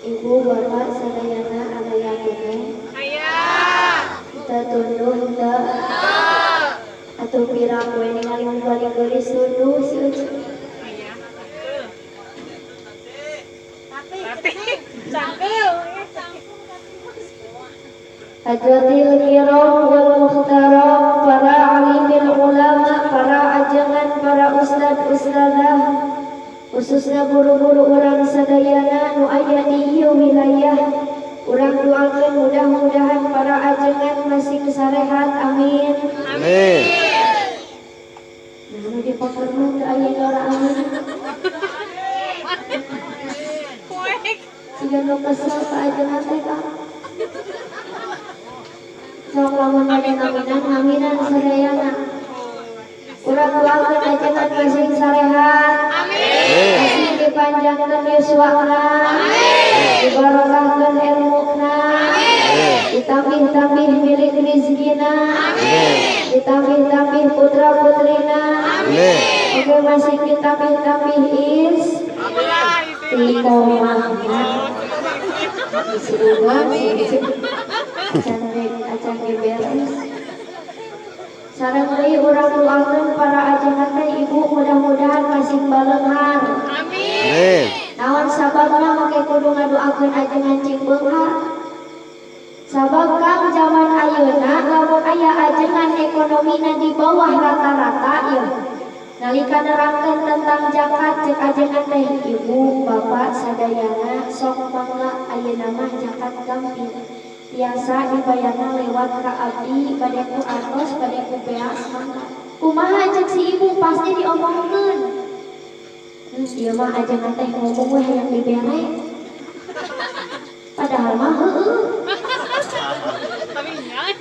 Ibu bapak sadayana aya keneh. Aya. Teu tunduh teu. Atuh pirang we ningali balik geulis tunduh si Ucu. Aya. Tapi cangkeul. Hadratil kiram wal muhtaram, para alimil ulama, para ajengan, para ustad ustadzah, khususnya guru-guru urang sadayana nu aya di ieu wilayah. Urang doakeun mudah-mudahan para ajengan masih sarehat, amin. Amin. Nah, nu dipakerman teu aya ora amin. Siga nu kesel ka ajengan teh Kang. Sok lamun aminan aminan sadayana. Urang doakeun ajengan masih sarehat. Amin. Masih dipanjangkeun yuswana. Dibarokahkeun ilmuna. Ditambih-tambih milik rezekina. Ditambih-tambih putra-putrina. Oke masih ditambih-tambih istiqomahna. Isi uang acan beres. Sareng deui urang doakeun para ajengan teh ibu mudah-mudahan masih baleunghar. Amin. Naon sababna make kudu ngadoakeun ajengan cing beunghar? Sabab Kang zaman ayeuna lamun aya ajengan ekonomina di bawah rata-rata ieu. Nalika nerangkeun tentang zakat cek ajengan teh ibu bapak sadayana sok mangga ayeuna mah zakat gampil. Biasa dibayarna lewat ka abdi bade ku artos bade ku beas mangga. Kumaha cek si ibu pasti diomongkeun. Ieu mah ajengan teh ngomong we hayang dibere. Padahal mah heueuh. Tapi nya.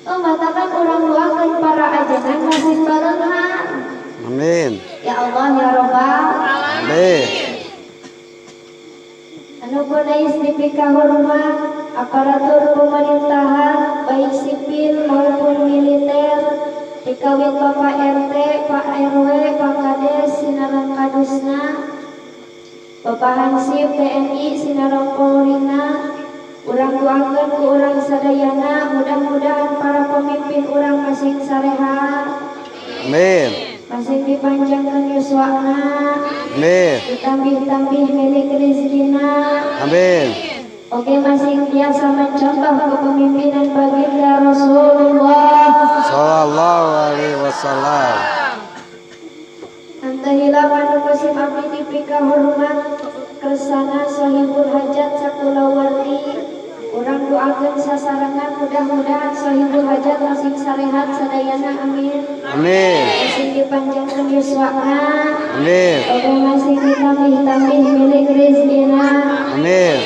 Oh, matakan urang doakeun para ajengan masih baleunghar. Amin. Ya Allah ya Rabbal Amin. anu gunais dipika hormat aparatur pemerintahan baik sipil maupun militer dikawin Bapak RT, Pak RW, Pak Kades, Sinarang Kadusna, Bapak Hansip TNI, Sinarang Polrina, urang doakeun ku urang sadayana mudah-mudahan para pemimpin urang masing sarehat. Amin. Masih dipanjangkan yuswana. Amin. Ditambih-tambih milik rezekina. Amin. Oke masih biasa mencontoh kepemimpinan baginda Rasulullah Sallallahu alaihi wasallam. Antahila anu musim abdi dipika hormat kersana sahibul hajat sakulawarti. Urang doakeun sasarengan mudah-mudahan sahibul hajat masih sarehat sadayana amin. Amin. Masih dipanjangkan yuswana. Amin. Oke masih ditambih-tambih milik rezekina. Amin.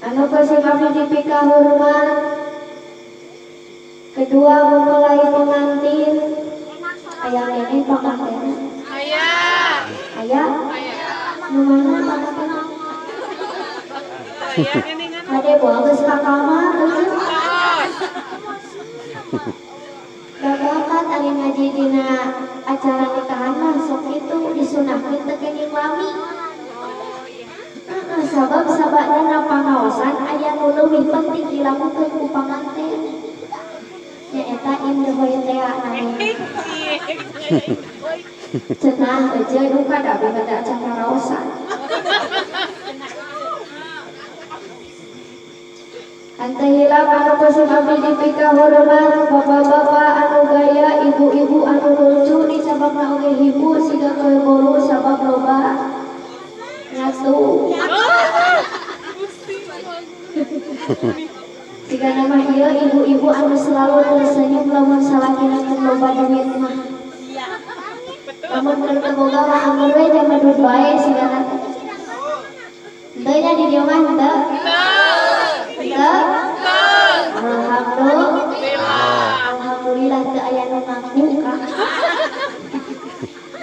Anu kasih kami dipika hormat kedua mempelai pengantin ayah ini pengantin Aya. ayah nu mana pengantin Aya geningan. ade bawa geus ka kamar bakat ari ngaji dina acara nikahan mah sok itu disunahkeun teu kenging lami. Sabab sabadana pangaosan aya nu leuwih penting dilakukeun ku panganten. Nyaeta indah hoy teh naon. Cenah aja nu kada beda cakaraosan. Ante hilap anu kusuk abdi dipika hormat bapak-bapak anu gaya ibu-ibu anu lucu di sababna oge hibu siga guru sabab loba nyatu. Jika nama ieu ibu-ibu anu selalu tersenyum lamun salakina keur loba duit mah. Lamun keur teu boga mah anggur we jeung duit bae sigana. Teu nya di dieu mah teu. Teu. Alhamdulillah teu aya nu ngaku ka.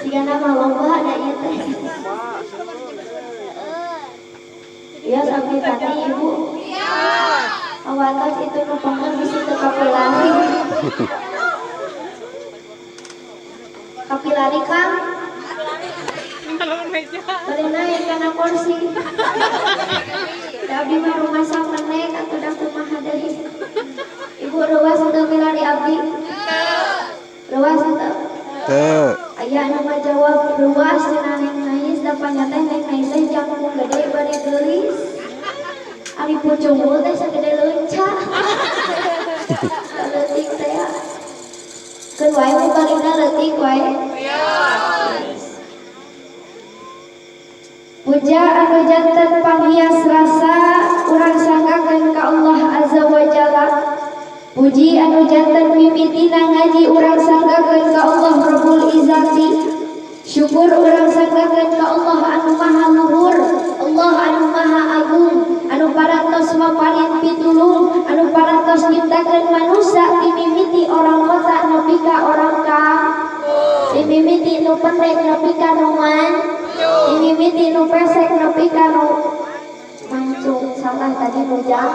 Sigana mah loba da ieu teh. Ya sampai tadi ibu. Awatas itu numpangkan di situ kapilari. Kapilari Kang. Kalau meja. Karena yang kena kursi. Da abdi mah rumah samenek atuh da kumaha deui. Ibu ruas teu milari abdi. Ruas teu. Teu. Aya anu ngajawab ruas cenah Neng Nais da panyata Neng Nais teh jangkung gede bari geulis. Ari pucung teh sagede leunca. Leutik teh ya. Keun wae mah balina leutik wae. Puja anu janten panghias rasa urang sanggakeun ka Allah Azza wa Jalla. Puji anu janten mimitina ngaji urang sanggakeun ka Allah Rabbul Izzati. Syukur urang sanggakeun ka Allah anu maha luhur, Allah anu maha agung, anu parantos maparin pitulung, anu parantos nyiptakeun manusia ti mimiti orang kota nepi ka orang kampung, ti mimiti nu pendek nepi ka nu ti mimiti nu pesek nepi ka nu mancung. Salah tadi mujang.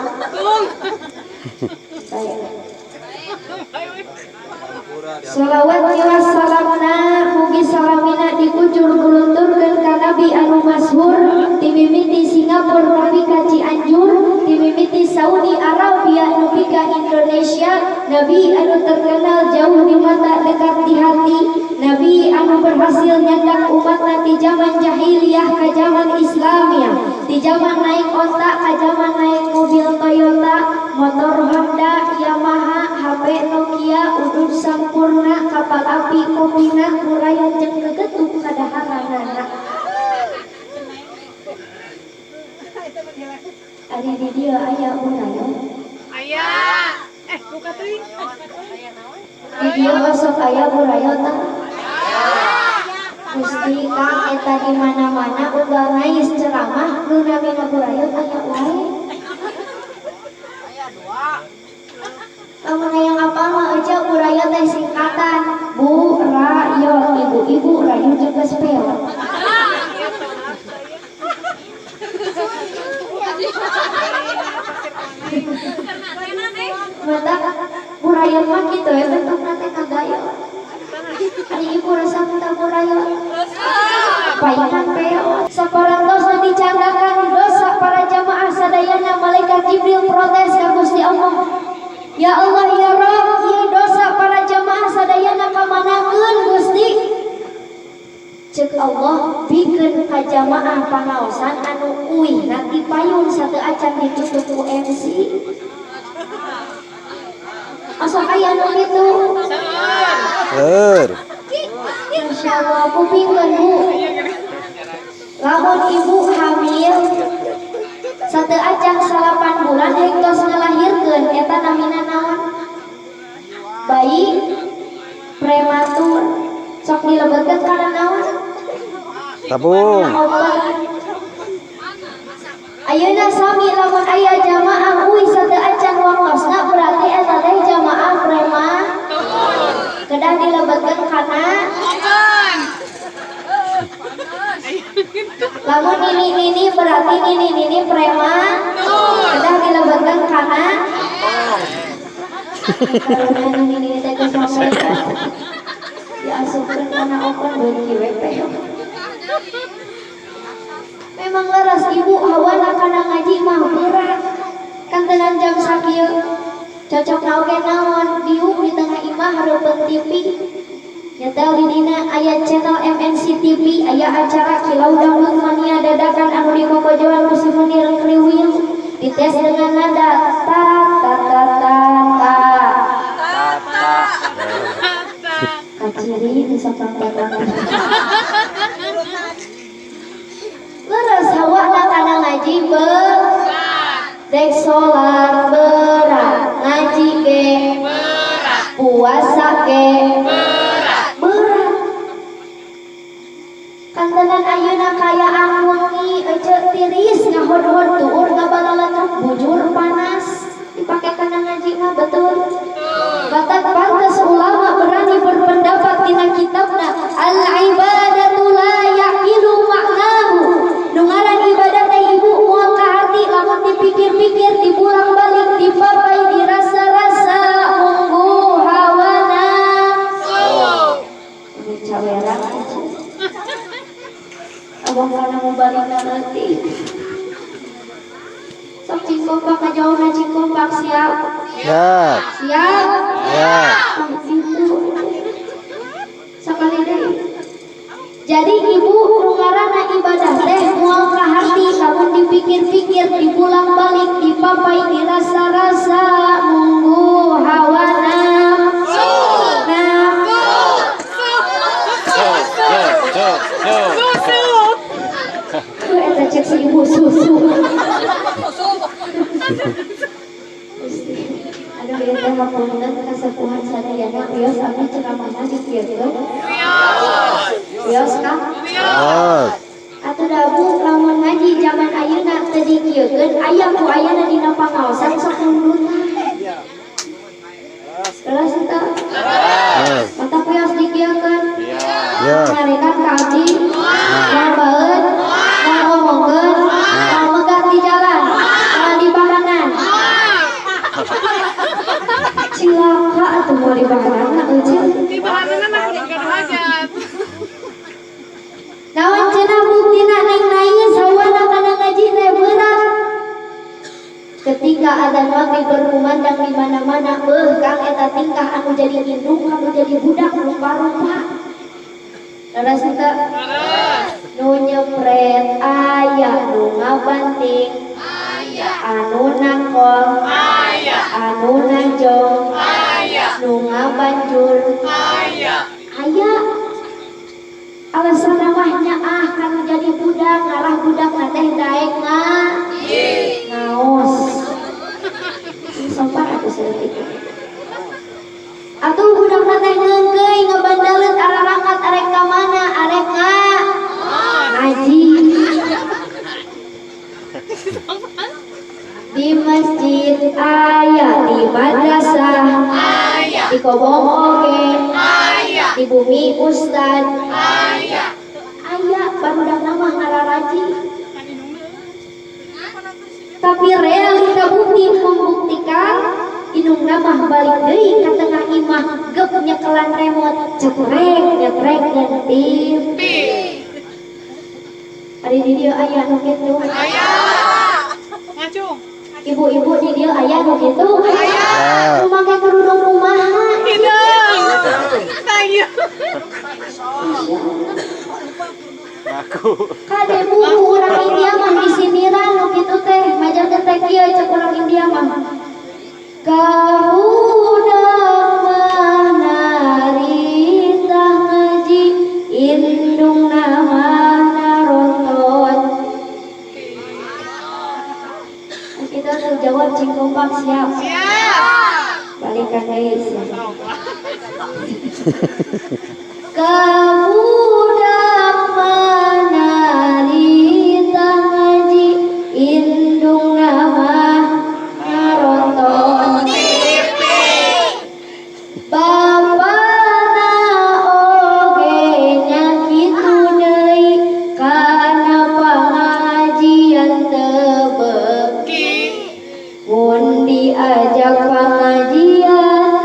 Salawat tiwas salamna mugi salamina dikucur kulunturkeun ka Nabi anu masyhur ti mimiti Singapura nepi ka Cianjur, ti mimiti Saudi Arabia nepi ka Indonesia, Nabi anu terkenal jauh di mata dekat di hati, Nabi anu berhasil nyandak umatna di zaman jahiliyah ka zaman Islamiyah, di zaman naik onta ka zaman naik mobil Toyota, motor Honda, Yamaha, HP Nokia, udud sampurna, kapal api, kopina, muraya jeung gegetuk kadaharanana. Ari di dieu aya uraya. Aya. Buka teuing. Di dieu masuk aya uraya tah. Gusti Kang eta di mana-mana unggal ngais ceramah nu namina buraya aya wae. Lamun hayang apal mah aja buraya teh singkatan Bu Rayo, ibu-ibu rayu jeung geus peot. Mata buraya mah kitu ya bentukna teh kagaya. Ari ibu rasa minta buraya. Paikan peot. Saparantos dicandakan dosa para jamaah sadayana malaikat Jibril protes ka Gusti Allah. Ya Allah ya Rabb, ieu dosa para jamaah sadayana kamanakeun Gusti? Ceuk Allah bikeun ka jamaah pangaosan anu uih nanti payun sateu acan ditutup ku MC. Asa aya anu kitu? Seur. Masyaallah kupingkeun Bu. Lamun ibu hamil sateu acan 8 bulan hektos ngelahirkeun eta namina naon? Bayi prematur. Sok dilebetkeun kana naon? Tabung. Ayeuna sami lamun aya jamaah uih sateu acan waktosna berarti eta teh jamaah prematur. Kedah dilebetkeun kana lamun ini berarti ini prematur. Kedah dilebetkeun kana karena ini teh geus mamelekan. Diasupkeun kana open beuki we peot. Memang laras ibu hawana kana ngaji mah berat. Kantenan jam sakieu cocok oge naon diuk di tengah imah hareupeun TV. Nyetel di dina aya channel MNC TV, aya acara Kilau Dangdut Mania dadakan anu dikokojoan ku si Munir Kriwil. Dites dengan nada ta ta ta ta ta. Kaciri bisa pantang. Leres hawana kana ngaji berat. Dek salat berat, ngaji ge berat, puasa ge berat. Kantenan ayeuna kayaan wengi ece tiris ngahod-hod tuur ngabalalan bujur panas dipake kana ngaji mah betul. Batak pantes ulama berani berpendapat dina kitabna al-ibadatu la yaqilu maknahu. Nu ngaran ibadah teh ibu moal ka hati lamun dipikir-pikir dipulang-balik dipapai dirasa-rasa munggu hawa nafsu. Ini caweran aja. Abang kana mau balik nanti. Sok cing kompak ngajawab na cing kompak siap. Siap. Siap. Siap. Ah, gitu. Sakali deui. Jadi ibu ngaranna ibadah teh moal ka hati, lamun dipikir-pikir, dipulang balik, dipapai, dirasa-rasa, munggu hawana. Eta cek si ibu susu. Aduh ieu teh hapunten kasepuhan sadayana wios abdi ceramahna dikieukeun. Wios Kang. Wios. Atuh dabu lamun ngaji zaman ayeuna teu dikieukeun aya ku ayana dina pangaosan sok munduran. Terus eta. Mata wios dikieukeun. Ngarekan ka abdi. Ngabaeun. Ngomongkeun. Megah di jalan. Di bahanan. Cilaka atuh mau di bahanan euceun. Di bahanana mah enggak ada hajat. Naon cenah buktina ning naeun sawana kana ngaji teh berat. Ketika adzan maghrib berkumandang di mana-mana, Kang eta tingkah anu jadi indung, anu jadi budak rupa-rupa. Leres eta. Nu nyepret aya, nu ngabanting aya, anu nakol aya, anu najong aya, nu ngabanjur aya. Alasan namanya kan jadi budak, ngalah budak na teh daek ngaos. Sopan atuh seuleuh. Atuh budak na teh ngeungkeuy ngabandaleut ararakat arek ka mana? Arek ngaji. Di masjid aya, di madrasah aya, di kobong oge aya, di bumi ustad aya. Barudak nama ngararaji. Tapi realita bukti membuktikan indungna mah balik deui ka tengah imah gep nyekelan remote cekrek nyetrek ngintip. Ari di dieu aya nu kitu. Aya. Ngacung. Ibu-ibu di dieu aya nu kitu. Aya. Nu make kerudung rumahan. Hidung. Ayo. Kade buku urang India mah di sindiran nu kitu teh maja teh kieu cek urang India mah. Kabudak manarita ngaji indung nama naronton. Kita terjawab cing kompak siap. Balikan deui siap. Kabudak manarita ngaji indung nama naronton TV. Bapana oge nya kitu deui kana pangajian teu beuki. Mun diajak pangajian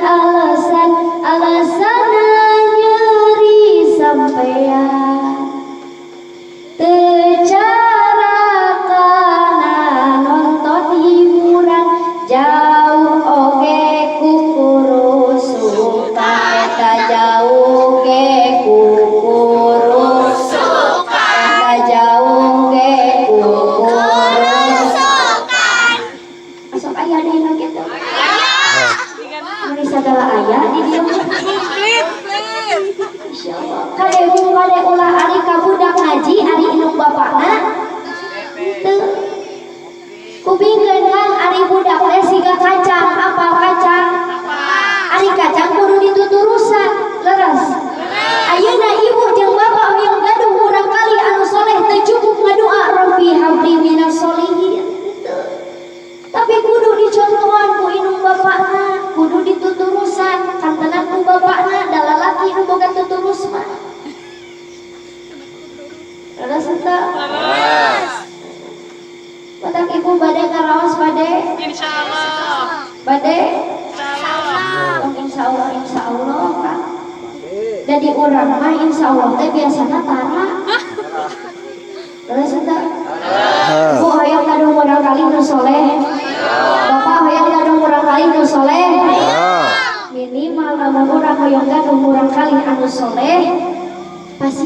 alasanna nyeri sampean. Tecara kana nonton hiburan jauh oge ku kurusuka. Eta jauh ge ku kurusukan. Eta jauh ge ku kurusukan. Asok aya deui nu kitu. Mun sagala aya di dieu. Kade ulah ari ka budak ngaji ari indung bapakna teu kubingkeun kan ari budak teh siga kacang. Apal kacang? Ari kacang kudu dituturusan. Leres. Ayeuna ibu jeung bapak hoyong gaduh urang kali anu soleh teu cukup ngadoa Rabbi habli minas solihin. Tapi kudu dicontohan ku indung bapakna, kudu dituturusan. Kantenan ku bapakna da lalaki nu boga tuturus mah. Leres teu? Batak ibu bade karaos bade? Insyaallah. Bade? Insyaallah. Insyaallah kan. Jadi urang mah insyaallah teh biasana tara. Leres teu? Ibu hoyong gaduh urang kali nu soleh.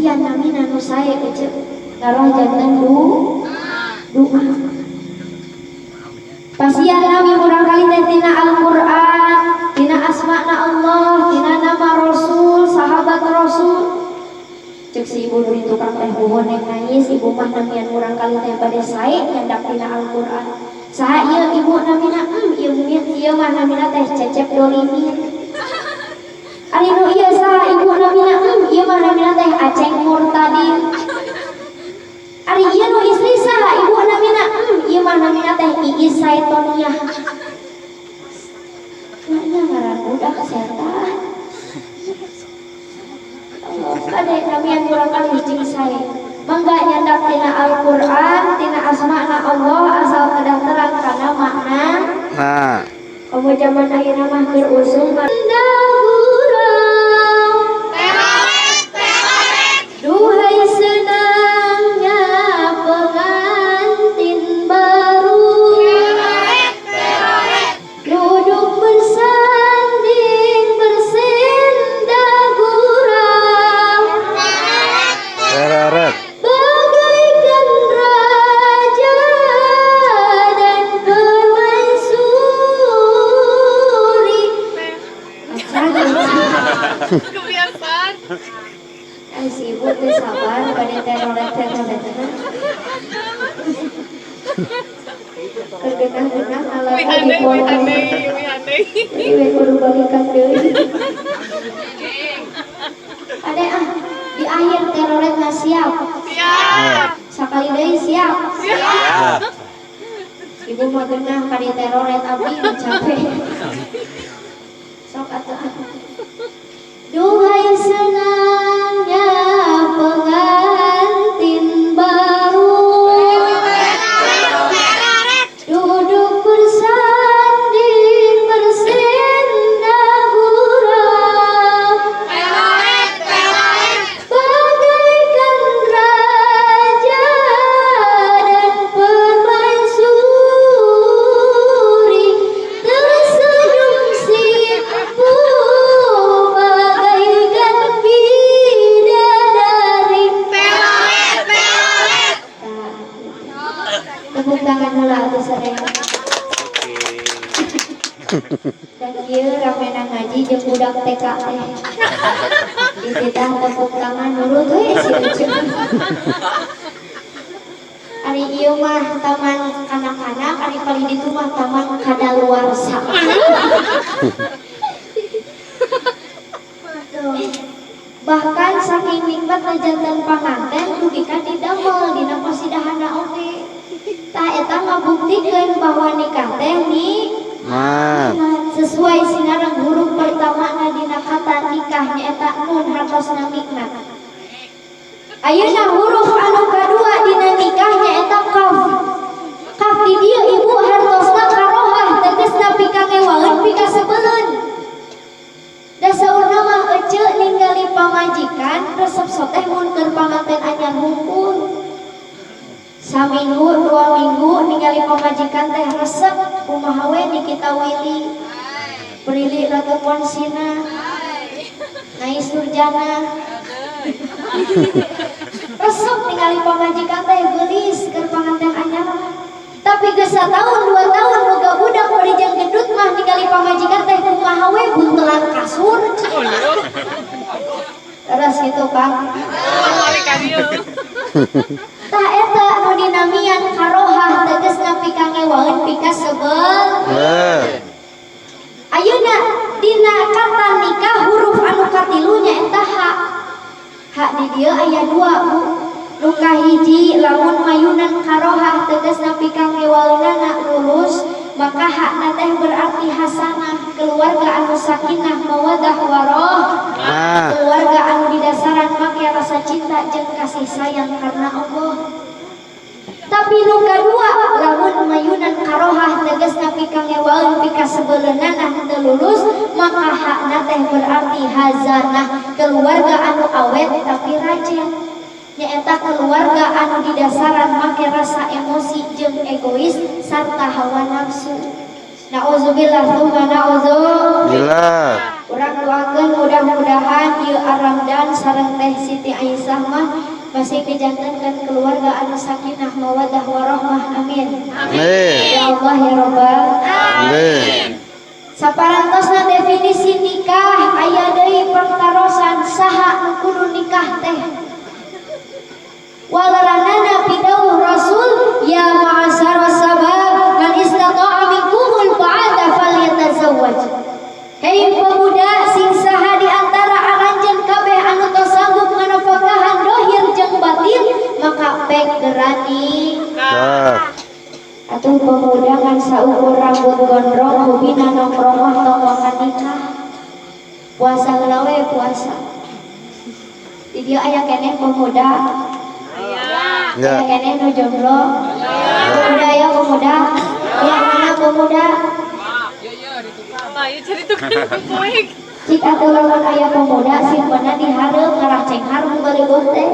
pasian namina nu sae ece ngaroh janten doa. Pasian nami murang kali teh tina Al-Qur'an, tina asma'na Allah, tina nama Rasul, sahabat Rasul. Cek si ibu nu tukang teh buhon yang nangis, ibu mah namian murang kali teh bade sae nyandak tina Al-Qur'an. Saha ieu ibu namina ieu mah namina teh Cecep Dolimin. Ari nu ieu saha ibu namina ieu mah namina teh Aceng Murtadin. Ari ieu nu istri saha ibu namina ieu mah namina teh Iis Saetoniah. Nya ngaran budak setan. Kade namian kurang kali jeung sae. Mangga nyandak tina Al-Qur'an, tina asma'na Allah asal kedah terang kana makna. Nah. Kamu zaman ayeuna mah keur usum duhai senangnya pengantin baru duduk bersanding bersenda gurau Tereret. bagaikan raja dan permaisuri. Kebiasaan. Si ibu teh sabar pada teroret-teroret. Kegenang-genang alat di foto. Iwe kudu balikan deui. Ade di akhir teroret mah siap. Siap. Sakali deui siap. Siap. Ibu mah genah ka di teroret abdi capek. Sok atuh. Duhai senangnya pengantin baru duduk bersanding bersenda gurau bagaikan raja dan permaisuri tersenyum simpu bagaikan bidadari. Tepuk tangan heula atuh sadaya. Dan ieu ramena ngaji jeung budak TK teh. Dititah tepuk tangan nurut we si Ucup. Ari ieu mah taman kanak-kanak, ari paling ditu mah taman kadaluarsa. Bahkan saking nikmatna janten panganten dugikan didamel dina pasidahana oge. Tah eta ngabuktikeun bahwa nikah teh Nah. sesuai sinareng huruf pertama dina kata nikah nyaeta nun hartosna nikmat. Ayeuna huruf anu kadua dina nikah nyaeta qaf. Qaf di dieu ibu hartosna karohah tegasna pikangewaeun pikasebeleun. Da saurna mah ece ningali pamajikan resep soteh mun keur panganten anyar hungkul. Saminggu 2 minggu ningali pamajikan teh resep kumaha we Nikita Willy Prilly Latukwansina Nais Nurjana resep ningali pamajikan teh geulis keur panganten anyar. Tapi geus tahun 2 tahun boga budak parijang gendut mah ningali pamajikan teh kumaha we buntelan kasur. Terus gitu Kang. Tah eta nu dinamian karohah tegasna pikangewaeun pikasebel. Ayeuna dina kata nikah huruf anu katilu nyaeta ha. Ha di dieu aya 2 Bu. Nu kahiji lamun mayunan karohah tegasna pikangewaeunana lulus, maka hakna teh berarti hasanah, keluarga anu sakinah mawaddah warahmah, keluarga anu didasaran make rasa cinta jeung kasih sayang karena Allah. Tapi nu kadua lamun mayunan karohah tegasna pikangewaeun pikasebeleunana teu lulus, maka hakna teh berarti hazanah, keluarga anu awet tapi rajin. Nyaeta keluarga anu didasaran make rasa emosi jeung egois sarta hawa nafsu. Nauzubillah tsumma nauzubillah. Urang doakeun mudah-mudahan ieu Aramdan sareng Teh Siti Aisyah mah masih dijantankeun keluarga anu sakinah mawaddah warahmah. Amin. Amin. Ya Allah ya Rabbal. Amin. Saparantosna definisi nikah aya deui pertarosan saha nu kudu nikah teh. Walaranana pidauh Rasul ya ma'asar sabab man istata'a minkumul ba'ata falyatazawwaj. Hei pemuda sing saha di antara aranjeun kabeh anu tos sanggup nganafakahan dohir jeung batin maka pek gerani. Cak. Atuh pemuda ngan saukur rambut gondrong hubina nongkrong mah tongkongan nikah. Puasa heula we puasa. Di dieu aya keneh pemuda. Ya. Aya keneh nu jomblo. Pemuda ya pemuda. Ya mana pemuda? Ayo cari tukang poek. Cik atuh lamun aya pemuda simpenna di hareup ngarah ceng harum beureum teh.